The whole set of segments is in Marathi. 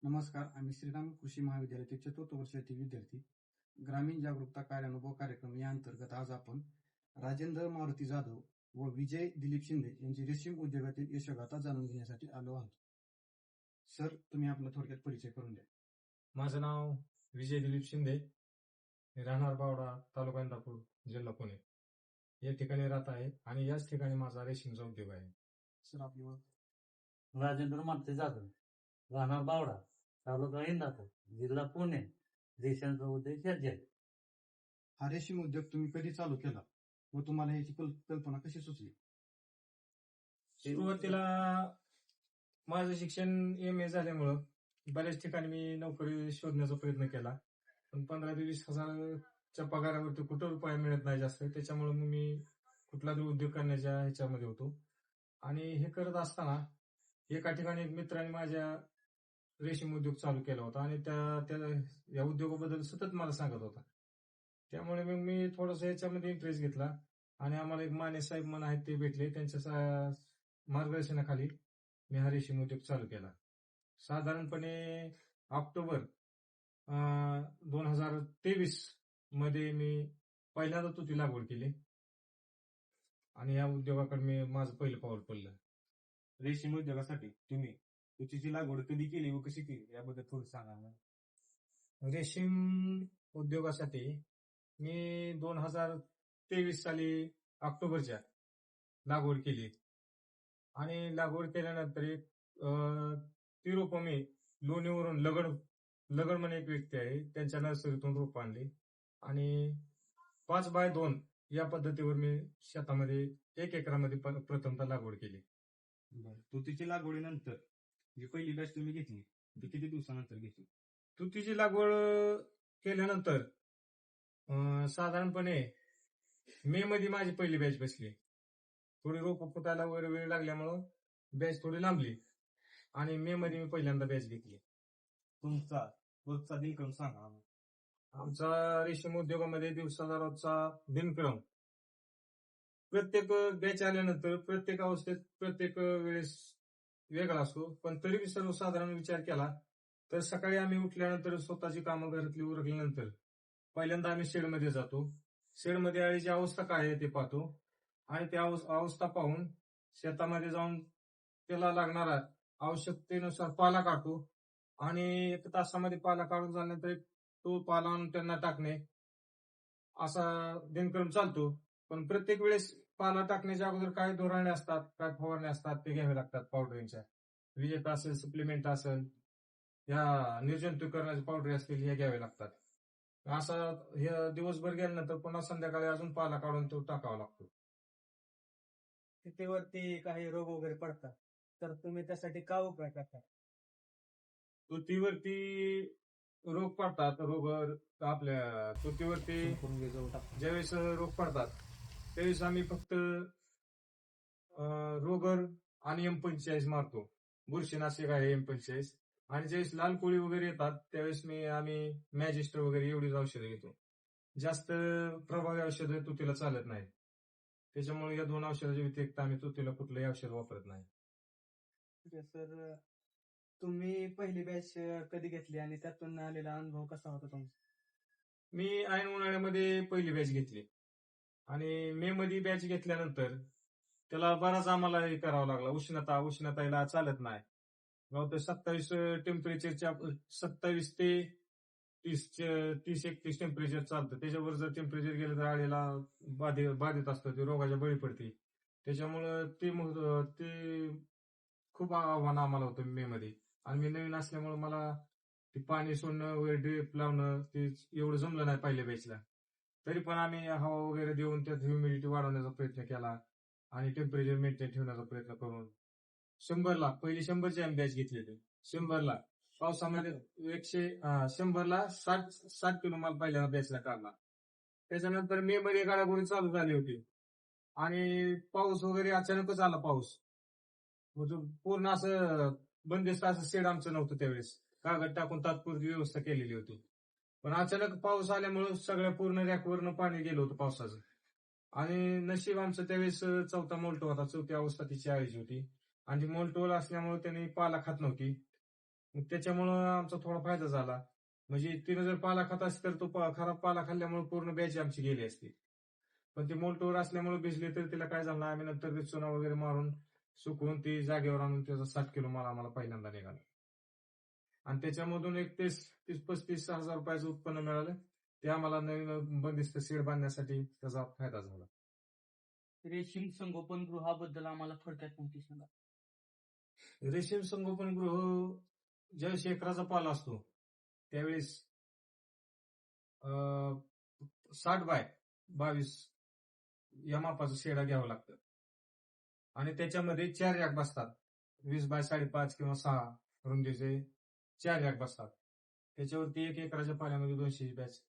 नमस्कार. आम्ही श्रीराम कृषी महाविद्यालयातील चतुर्थ वर्षातील विद्यार्थी. ग्रामीण जागरूकता कार्यानुभव कार्यक्रम या अंतर्गत आज आपण राजेंद्र मारुती जाधव व विजय दिलीप शिंदे यांची रेशीम उद्योगातील यशोगाथा जाणून घेण्यासाठी आलो आहोत. सर, तुम्ही आपला थोडक्यात परिचय करून द्या. माझं नाव विजय दिलीप शिंदे, मी राहणार बावडा, तालुका इंदापूर, जिल्हा पुणे या ठिकाणी राहत आहे आणि याच ठिकाणी माझा रेशीमचा उद्योग आहे. सर, आपली ओळख. राजेंद्र मारुती जाधव, राहणार बावडा, तालुका इंदापूर, जिल्हा पुणे, देशांचा उद्देश याचे आहे. हा रेशीम उद्योग तुम्ही कधी चालू केला व तुम्हाला याची कल्पना कशी सुचली? सुरुवातीला माझं शिक्षण MA झाल्यामुळं बऱ्याच ठिकाणी मी नोकरी शोधण्याचा प्रयत्न केला, पण 15 ते 20 हजारच्या पगारावरती कुठं रुपये मिळत नाही जास्त. त्याच्यामुळे मग मी कुठला तरी उद्योग करण्याच्या ह्याच्यामध्ये होतो आणि हे करत असताना एका ठिकाणी एक मित्राने माझ्या रेशीम उद्योग चालू केला होता आणि त्या या उद्योगाबद्दल सतत मला सांगत होता. त्यामुळे मग मी थोडंसं याच्यामध्ये इंटरेस्ट घेतला आणि आम्हाला एक माने साहेब म्हणून आहेत ते भेटले. त्यांच्या मार्गदर्शनाखाली मी हा रेशीम उद्योग चालू केला. साधारणपणे ऑक्टोबर 2023 मध्ये मी पहिल्यांदा तुती लागवड केली आणि या उद्योगाकडे मी माझं पहिलं पाऊल पडलं. रेशीम उद्योगासाठी तुम्ही तुतीची लागवड कधी केली व कशी केली याबद्दल थोडं सांगा मला. रेशीम उद्योगासाठी मी 2023 साली ऑक्टोबरच्या लागवड केली आणि लागवड केल्यानंतर एक ती रोपं मी लोणीवरून लगड म्हणून एक व्यक्ती आहे त्यांच्या नर्सरीतून रोपं आणली आणि 5x2 या पद्धतीवर मी शेतामध्ये 1 एकरामध्ये प्रथमतः लागवड केली. तुतीची लागवडीनंतर जी पहिली बॅच तुम्ही घेतली ती किती दिवसानंतर घेतली? तुतीची लागवड केल्यानंतर साधारणपणे मे मध्ये माझी पहिली बॅच बसली. थोडी रोपं फुटायला वगैरे वेळ लागल्यामुळं बॅच थोडी लांबली आणि मे मध्ये मी पहिल्यांदा बॅच घेतली. तुमचा रोजचा दिनक्रम सांगा आम्हाला. आमचा रेशीम उद्योगामध्ये दिवसाचा रोजचा दिनक्रम प्रत्येक बॅच आल्यानंतर प्रत्येक अवस्थेत प्रत्येक वेळेस वेगळा असतो, पण तरी मी सर्वसाधारण विचार केला तर सकाळी आम्ही उठल्यानंतर स्वतःची कामं घरातली उरकल्यानंतर पहिल्यांदा आम्ही शेडमध्ये जातो. शेडमध्ये अळीची अवस्था काय आहे ते पाहतो आणि त्या अवस्था पाहून शेतामध्ये जाऊन त्याला लागणारा आवश्यकतेनुसार पाला काढतो आणि 1 तासामध्ये पाला काढून झाल्यानंतर तो पाला आणून त्यांना टाकणे असा दिनक्रम चालतो. पण प्रत्येक वेळेस पाला टाकण्याच्या अगोदर काय धोरणे असतात, काय फवारणी असतात ते घ्यावे लागतात. पावडरींच्या विजेता असेल, सप्लिमेंट असेल, या निर्जंतुकीकरणाच्या पावडरी असतील हे घ्यावे लागतात. असं हे दिवसभर गेल्यानंतर पुन्हा संध्याकाळी अजून पाला काढून तो टाकावा लागतो. तुतीवरती काही रोग वगैरे पडतात तर तुम्ही त्यासाठी काय उपाय करता? तुतीवरती रोग पडतात. रोग आपल्या तुतीवरती ज्यावेळेस रोग पडतात त्यावेळेस आम्ही फक्त रोगर आणि M45 मारतो. बुरशीनाशक आहे M45 आणि ज्यावेळेस लाल कोळी वगैरे येतात त्यावेळेस आम्ही मॅजिस्टर वगैरे एवढीच औषधं घेतो. जास्त प्रभावी औषधं तुतीला चालत नाही. त्याच्यामुळे या 2 औषधाच्या व्यतिरिक्त आम्ही तुतीला कुठलंही औषध वापरत नाही. सर, तुम्ही पहिली बॅच कधी घेतली आणि त्यातून आलेला अनुभव कसा होता तुमचा? मी ऐन उन्हाळ्यामध्ये पहिली बॅच घेतली आणि मे मध्ये बॅच घेतल्यानंतर त्याला बराच आम्हाला हे करावं लागला. उष्णताला चालत नाही. 27 टेम्परेचरच्या 27 ते 30-31 टेम्परेचर चालतं. त्याच्यावर जर टेम्परेचर गेलं तर आळीला बाधित असतं, ते रोगाच्या बळी पडते. त्याच्यामुळं ते खूप आव्हान आम्हाला होतं मे मध्ये आणि मी नवीन असल्यामुळे मला ते पाणी सोडणं वगैरे ड्रिप लावणं ते एवढं जमलं नाही पहिल्या बॅचला. तरी पण आम्ही हवा वगैरे देऊन त्यात ह्युमिडिटी वाढवण्याचा प्रयत्न केला आणि टेम्परेचर मेंटेन ठेवण्याचा प्रयत्न करून 100ला पहिली 100ची आम्ही बॅच घेतलेली. 100ला पावसामध्ये 100ला 60 किलो माल पहिल्या बॅचला काढला. त्याच्यानंतर मे मध्ये गाडागोडी चालू झाली होती आणि पाऊस वगैरे अचानकच आला. पाऊस पूर्ण असं बंदिस्त असं शेड आमचं नव्हतं त्यावेळेस, कागद टाकून तात्पुरती व्यवस्था केलेली होती. पण अचानक पाऊस आल्यामुळे सगळ्या पूर्ण रॅकवरनं पाणी गेलं होतं पावसाचं आणि नशीब आमचं त्यावेळेस 4था मोल्टो होता. 4थी अवस्था तिची आळीची होती आणि ती मोल्टोवर असल्यामुळे त्यांनी पाला खात नव्हती मग त्याच्यामुळं आमचा थोडा फायदा झाला. म्हणजे तिनं जर पाला खात असती तर तो खराब पाला खाल्ल्यामुळे पूर्ण बॅच आमची गेली असती. पण ती मोल्टवर असल्यामुळे भिजली तर तिला काय झालं, आम्ही नंतर ते चुना वगैरे मारून सुकवून ती जागेवर आणून त्याचा 60 किलो माल आम्हाला पहिल्यांदा निघाला. आणि त्याच्यामधून एक 30-35 हजार रुपयाचं उत्पन्न मिळालं. ते आम्हाला नवीन बंदिस्त शेड बांधण्यासाठी त्याचा फायदा झाला. रेशीम संगोपन गृहाबद्दल आम्हाला थोडक्यात माहिती सांगा. रेशीम संगोपन गृह ज्यावेळेस एकराचा पाला असतो त्यावेळेस 60 बाय 22 या मापाचं शेडा घ्यावं लागतं. आणि त्याच्यामध्ये 4 रॅक बसतात. 20 बाय 5.5 किंवा 6 रुंदीचे 4 रॅक बसतात. त्याच्यावरती 1 एकराच्या पाल्यामध्ये 200 बॅच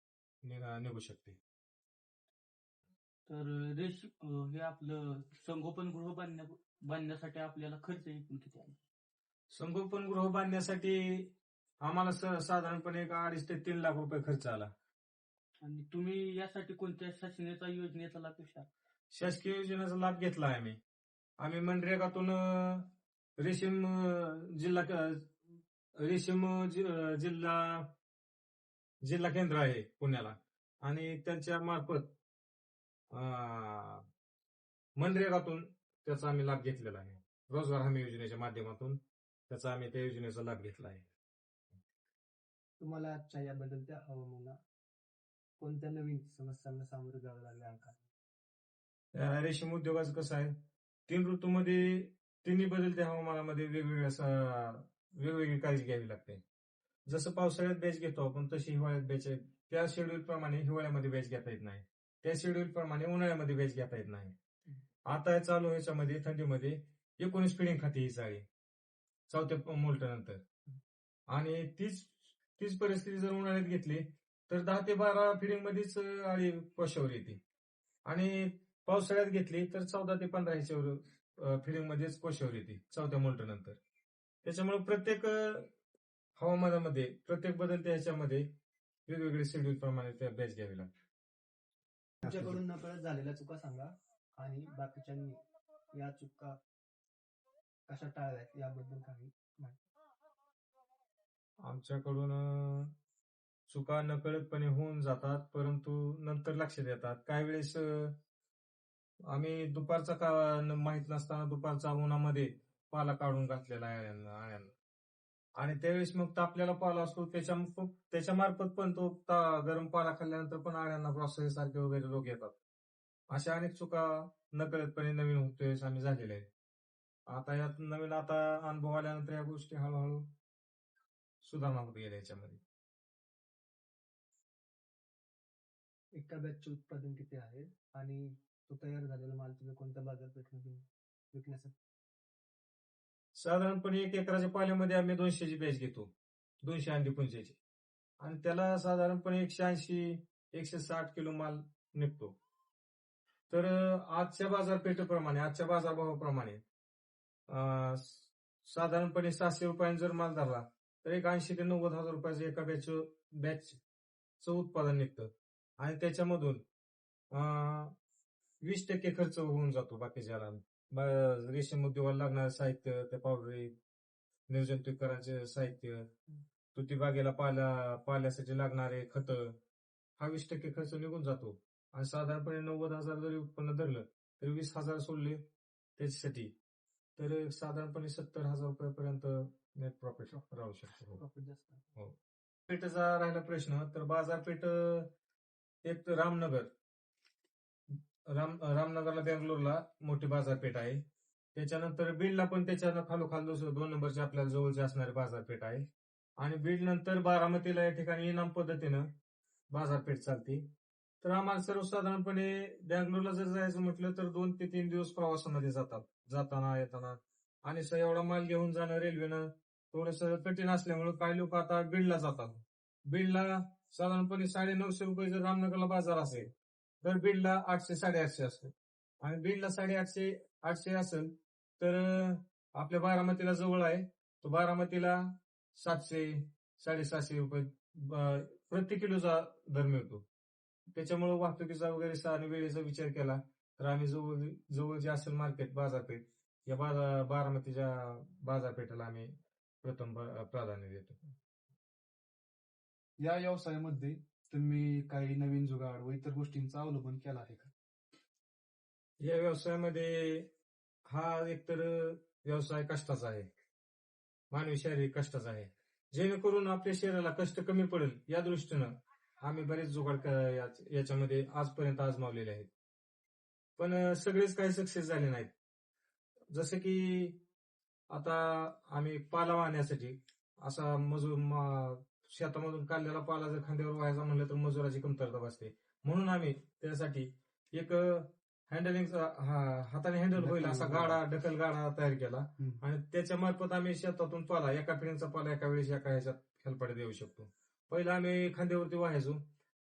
निघू शकते. तर हे आपलं संगोपन गृह बांधण्यासाठी आपल्याला खर्च एकूण किती आला? संगोपन गृह बांधण्यासाठी आम्हाला साधारणपणे 2.5 ते 3 लाख रुपये खर्च आला. आणि तुम्ही यासाठी कोणत्या शासनाच्या योजनेचा लाभ घेतला? शासकीय योजनेचा लाभ घेतला आहे आम्ही मनरेगातून रेशीम जिल्हा केंद्र आहे पुण्याला, आणि त्यांच्या मार्फत मनरेगातून त्याचा आम्ही लाभ घेतलेला आहे. रोजगार हमी योजनेच्या माध्यमातून त्याचा आम्ही त्या योजनेचा लाभ घेतला आहे. तुम्हाला आजच्या या बदलत्या हवामानात कोणत्या नवीन समस्यांना सामोरे जावं लागलं का? रेशीम उद्योगाचं कसं आहे, 3 ऋतूमध्ये तिन्ही बदलत्या हवामानामध्ये वेगवेगळी काळजी घ्यावी लागते. जसं पावसाळ्यात बॅच घेतो आपण तशी हिवाळ्यात बॅच आहे. त्या शेड्यूल प्रमाणे हिवाळ्यामध्ये बॅच घेता येत नाही, त्या शेड्यूल प्रमाणे उन्हाळ्यामध्ये बॅच घेता येत नाही. आता चालू ह्याच्यामध्ये थंडीमध्ये 19 फिडिंग खाते ही चाळी 4थ्या मोल्ट नंतर. आणि तीच परिस्थिती जर उन्हाळ्यात घेतली तर 10 ते 12 फिडिंग मध्येच आळी कोशावर येते. आणि पावसाळ्यात घेतली तर 14 ते 15 ह्याच्यावर फिडिंग मध्येच कोशावर येते 4थ्या मोल्ट नंतर. त्याच्यामुळे प्रत्येक हवामानामध्ये प्रत्येक बदलत्या ह्याच्यामध्ये वेगवेगळे शेड्यूल प्रमाणे त्या बॅच घ्यावी लागते. तुमच्याकडून नकळत झालेल्या चुका सांगा आणि बाकीच्यांनी या चुका कशा टाळाव्यात याबद्दल काही माहिती. आमच्याकडून चुका नकळतपणे होऊन जातात, परंतु नंतर लक्षात येतात. काही वेळेस आम्ही दुपारचा माहित नसताना दुपारचा उन्हामध्ये पाला काढून घातलेला आहे आळ्यांना, आणि त्यावेळेस मग तापलेला पाला असतो त्याच्या मार्फत पण तो गरम पाला खाल्ल्यानंतर पण आळ्यांना ब्रॉसरी सारखे वगैरे रोग येतात. अशा अनेक चुका नकळतपणे नवीन होतोय आम्ही झालेल्या आहेत. आता यात नवीन अनुभव आल्यानंतर या गोष्टी हळूहळू सुधारणा होत गेल्या याच्यामध्ये. एका बॅचचे उत्पादन किती आहे आणि तो तयार झालेला माल तुम्ही कोणत्या बाजारपेठेमध्ये विकण्यासाठी? साधारणपणे 1 एकराच्या पाल्यामध्ये आम्ही 200ची बॅच घेतो, 200 अंडी पुंजाची, आणि त्याला साधारणपणे 180-160 किलो माल निघतो. तर आजच्या बाजारपेठेप्रमाणे आजच्या बाजारभावाप्रमाणे साधारणपणे 700 रुपयांनी जर माल धरला तर 80 ते 90 हजार रुपयाचं एका बॅचचं उत्पादन निघतं. आणि त्याच्यामधून 20% खर्च होऊन जातो बाकीच्या रेशीम उद्योगाला लागणारं साहित्य, त्या पावडरी, निर्जंतुकीकरणाचे साहित्य, तुती बागेला पाल्यासाठी लागणारे खतं, हा 20% खर्च निघून जातो. आणि साधारणपणे 90 हजार जरी उत्पन्न धरलं तर 20 हजार सोडले त्याच्यासाठी तर साधारणपणे 70 हजार रुपयापर्यंत नेट प्रॉफिट राहू शकतो. हो. पेठेचा राहिला प्रश्न तर बाजारपेठ एक रामनगरला बेंगलोरला मोठी बाजारपेठ आहे. त्याच्यानंतर बीडला पण त्याच्या खालोखाल 2 नंबरची आपल्याला जवळची असणारी बाजारपेठ आहे. आणि बीड नंतर बारामतीला या ठिकाणी इनाम पद्धतीनं बाजारपेठ चालते. तर आम्हाला सर्वसाधारणपणे बेंगलोरला जर जायचं म्हटलं तर 2 ते 3 दिवस प्रवासामध्ये जातात, जाताना येताना. आणि एवढा माल घेऊन जाणं रेल्वेनं थोडस कठीण असल्यामुळे काही लोक आता बीडला जातात. बीडला साधारणपणे 950 रुपये जर रामनगरला बाजार असेल तर बीडला 800-850 असतो. आणि बीडला 850 असेल तर आपल्या बारामतीला जवळ आहे, तो बारामतीला 700-750 रुपये प्रति किलोचा दर मिळतो. त्याच्यामुळे वाहतुकीचा वगैरे आणि वेळेचा विचार केला तर आम्ही जवळ जे असेल मार्केट बाजारपेठ या बारामतीच्या बाजारपेठेला आम्ही प्रथम प्राधान्य देतो. या व्यवसायामध्ये तुम्ही काही नवीन जुगाड व इतर गोष्टींचा अवलंबन केला आहे का? या व्यवसायामध्ये हा एकतर व्यवसाय कष्टाचा आहे, मानवी शारीरिक कष्टाचा आहे. जेणेकरून आपल्या शरीराला कष्ट कमी पडेल या दृष्टीनं आम्ही बरेच जुगाड याच्यामध्ये आजपर्यंत आजमावलेले आहेत. पण सगळेच काही सक्सेस झाले नाहीत. जसं की आता आम्ही पाला वाहण्यासाठी असा शेतामधून काढलेला पाला जर खांद्यावर व्हायचा म्हणलं तर मजुराची कमतरता भासते. म्हणून आम्ही त्यासाठी एक हाताने हँडल होईल असा ढकल गाडा तयार केला आणि त्याच्या मार्फत आम्ही शेतातून पाला एका पिढीचा पाला एका वेळेस एका ह्याच्यात हेलपाटे देऊ शकतो. पहिला आम्ही खांद्यावरती व्हायचो,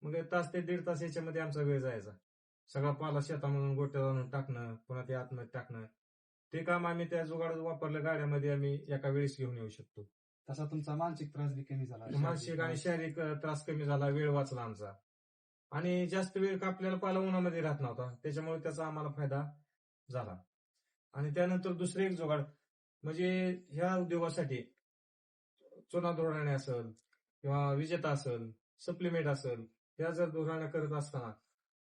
मग तास ते 1.5 तास याच्यामध्ये आमचा वेळ जायचा. सगळा पाला शेतामधून गोट्यात आणून टाकणं, पुन्हा ते आतमध्ये टाकणं, ते काम आम्ही त्या जुगाड वापरल्या गाड्यामध्ये आम्ही एका वेळेस घेऊन येऊ शकतो. तसा तुमचा मानसिक त्रास बी कमी झाला, मानसिक आणि शारीरिक त्रास कमी झाला, वेळ वाचला आमचा आणि जास्त वेळ आपल्याला पाला उन्हामध्ये राहत नव्हता, त्याच्यामुळे त्याचा आम्हाला फायदा झाला. आणि त्यानंतर दुसरे एक जुगाड म्हणजे ह्या उद्योगासाठी चुना धोरणे असेल किंवा विजेता असेल, सप्लिमेंट असेल, ह्या जर धोरणे करत असताना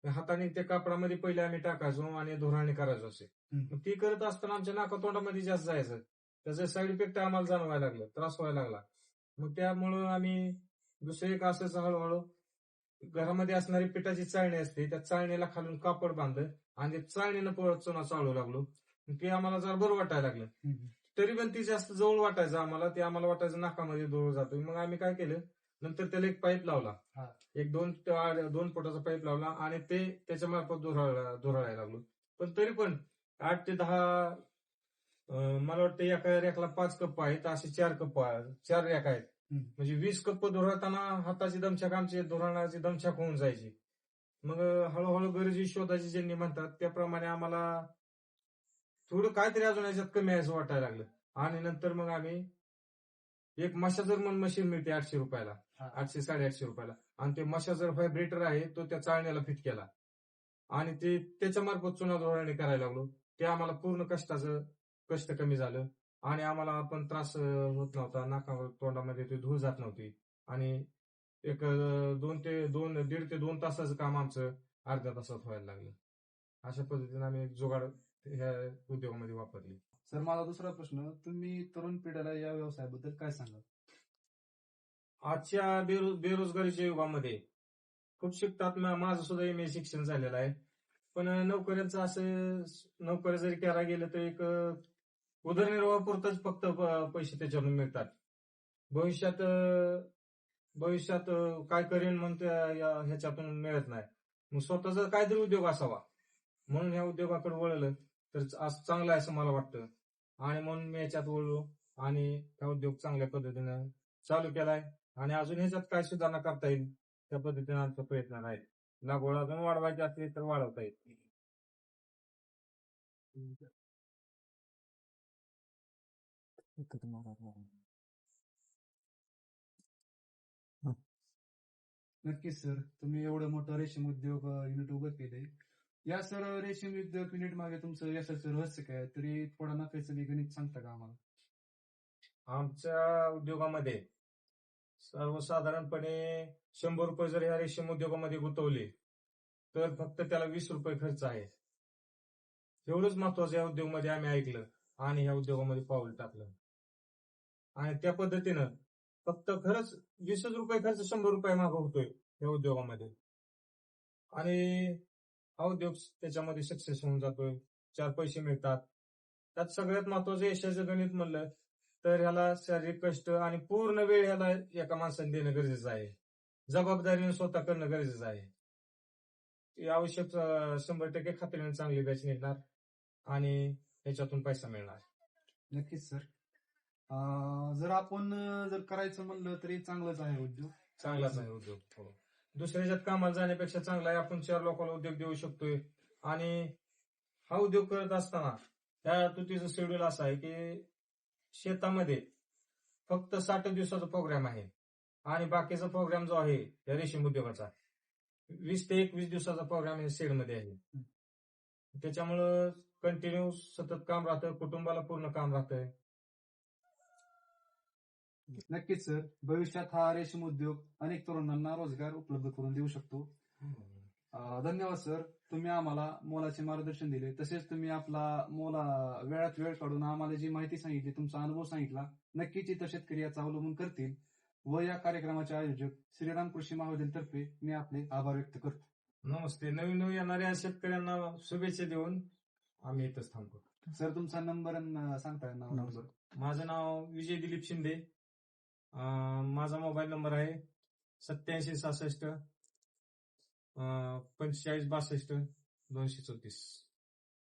हाताने त्या कापडामध्ये पहिले आम्ही टाकायचो आणि धोरणे करायचो असे. मग ती करत असताना आमच्या नाकातोंडामध्ये जास्त जायचं, त्याचा साईड इफेक्ट आम्हाला जाणवायला लागलं, त्रास व्हायला लागला. मग त्यामुळं आम्ही दुसरं एक असंच हळूहळू घरामध्ये असणारी पिठाची चाळणी असते, त्या चाळणीला खालून कापड बांधलं आणि ते चाळणीनं परत चुना चालू लागलो. ते आम्हाला जरा बरं वाटायला लागलं. तरी पण ती जास्त जवळ वाटायचं आम्हाला, ते आम्हाला वाटायचं नाकामध्ये धूळ जातोय. मग आम्ही काय केलं, नंतर त्याला एक पाईप लावला, एक 2 फुटाचा पाईप लावला आणि ते त्याच्या मार्फत धुराळायला लागलो. पण तरी पण 8 ते 10 मला वाटतं एका रॅकला 5 कप्प आहेत, असे 4 रॅक आहेत. म्हणजे 20 कप्प धुराळताना हाताची दमछाक, आमची धुराळाची दमछाक होऊन जायची. मग हळूहळू गरजी शोधाची ज्यांनी म्हणतात त्याप्रमाणे आम्हाला थोडं काहीतरी अजून याच्यात कमी आहे असं वाटायला लागलं. आणि नंतर मग आम्ही एक मशाजर म्हणून मशीन मिळते 800 रुपयाला, 800-850 रुपयाला, आणि ते मशाजर व्हायब्रेटर आहे तो त्या चाळण्याला फिट केला आणि ते त्याच्या मार्फत चुना धोरणे करायला लागलो. ते आम्हाला पूर्ण कष्ट कमी झालं आणि आम्हाला पण त्रास होत नव्हता, नाकावर तोंडामध्ये ते धूळ जात नव्हती आणि एक 1.5 ते 2 तासाचं काम आमचं अर्ध्या तासात व्हायला लागलं. अशा पद्धतीने आम्ही जुगाड ह्या उद्योगामध्ये वापरली. सर, माझा दुसरा प्रश्न, तुम्ही तरुण पिढीला या व्यवसायाबद्दल काय सांगाल? आजच्या बेरोजगारीच्या युगामध्ये खूप शिकतात. माझं सुद्धा MA शिक्षण झालेलं आहे, पण नोकऱ्याचं असं नोकरी जरी करायला गेलं तर एक उदरनिर्वाहापुरतच फक्त पैसे त्याच्यातून मिळतात. भविष्यात काय करेन म्हणून ह्याच्यातून मिळत नाही. मग स्वतःचा काहीतरी उद्योग असावा म्हणून ह्या उद्योगाकडे वळलं तर चांगलं आहे असं मला वाटतं आणि म्हणून मी याच्यात वळलो आणि हा उद्योग चांगल्या पद्धतीनं चालू केलाय आणि अजून ह्याच्यात काय सुधारणा करता येईल त्या पद्धतीने आमचा प्रयत्न आहे. लागवड अजून वाढवायची असेल तर वाढवता येईल. नक्कीच सर, तुम्ही एवढं मोठं रेशीम उद्योग युनिट उभं केलंय. या सर रेशीम उद्योग युनिट मागे तुमचं यशाचं रहस्य काय, तरी थोडा नफ्याचं बी गणित सांगता का आम्हाला? आमच्या उद्योगामध्ये सर्वसाधारणपणे 100 रुपये जर या रेशीम उद्योगामध्ये गुंतवले तर फक्त त्याला 20 रुपये खर्च आहे. एवढंच महत्वाचं या उद्योगामध्ये आम्ही ऐकलं आणि ह्या उद्योगामध्ये पाऊल टाकलं आणि त्या पद्धतीनं फक्त खरंच 20 रुपये खर्च 100 रुपये मागे होतोय या उद्योगामध्ये आणि हा उद्योग त्याच्यामध्ये सक्सेस होऊन जातोय, 4 पैसे मिळतात. त्यात सगळ्यात महत्वाचं यशाचं गणित म्हणलं तर ह्याला शारीरिक कष्ट आणि पूर्ण वेळ ह्याला एका माणसाने देणं गरजेचं आहे, जबाबदारीने स्वतः करणं गरजेचं आहे. आवश्यक 100% खात्रीने चांगली बॅच निघणार आणि ह्याच्यातून पैसा मिळणार. नक्कीच सर, जर आपण जर करायचं म्हणलं तरी चांगलंच आहे उद्योग. चांगलाच आहे उद्योग. हो, दुसऱ्याच्यात कामाला जाण्यापेक्षा चांगला आहे. आपण 4 लोकांना उद्योग देऊ शकतोय आणि हा उद्योग करत असताना त्या तुतीचं शेड्यूल असं आहे की शेतामध्ये फक्त 60 दिवसाचा प्रोग्राम आहे आणि बाकीचा प्रोग्राम जो आहे या रेशीम उद्योगाचा 20 ते 21 दिवसाचा प्रोग्राम या शेडमध्ये आहे. त्याच्यामुळं कंटिन्यू सतत काम राहतं, कुटुंबाला पूर्ण काम राहतंय. नक्कीच सर, भविष्यात हा रेशीम उद्योग अनेक तरुणांना रोजगार उपलब्ध करून देऊ शकतो. धन्यवाद सर, तुम्ही आम्हाला मोलाचे मार्गदर्शन दिले. तसेच तुम्ही आपला वेळात वेळ काढून आम्हाला जी माहिती सांगितली, तुमचा अनुभव सांगितला. नक्कीच इतर शेतकरी याचा अवलंबन करतील व या कार्यक्रमाचे आयोजक श्रीराम कृषी महाविद्यालयातर्फे मी आपले आभार व्यक्त करतो. नमस्ते. नवीन येणाऱ्या शेतकऱ्यांना शुभेच्छा देऊन आम्ही इथंच थांबतो. सर, तुमचा नंबर सांगता नाव नंबर. माझं नाव विजय दिलीप शिंदे. माझा मोबाईल नंबर आहे 8766 456234.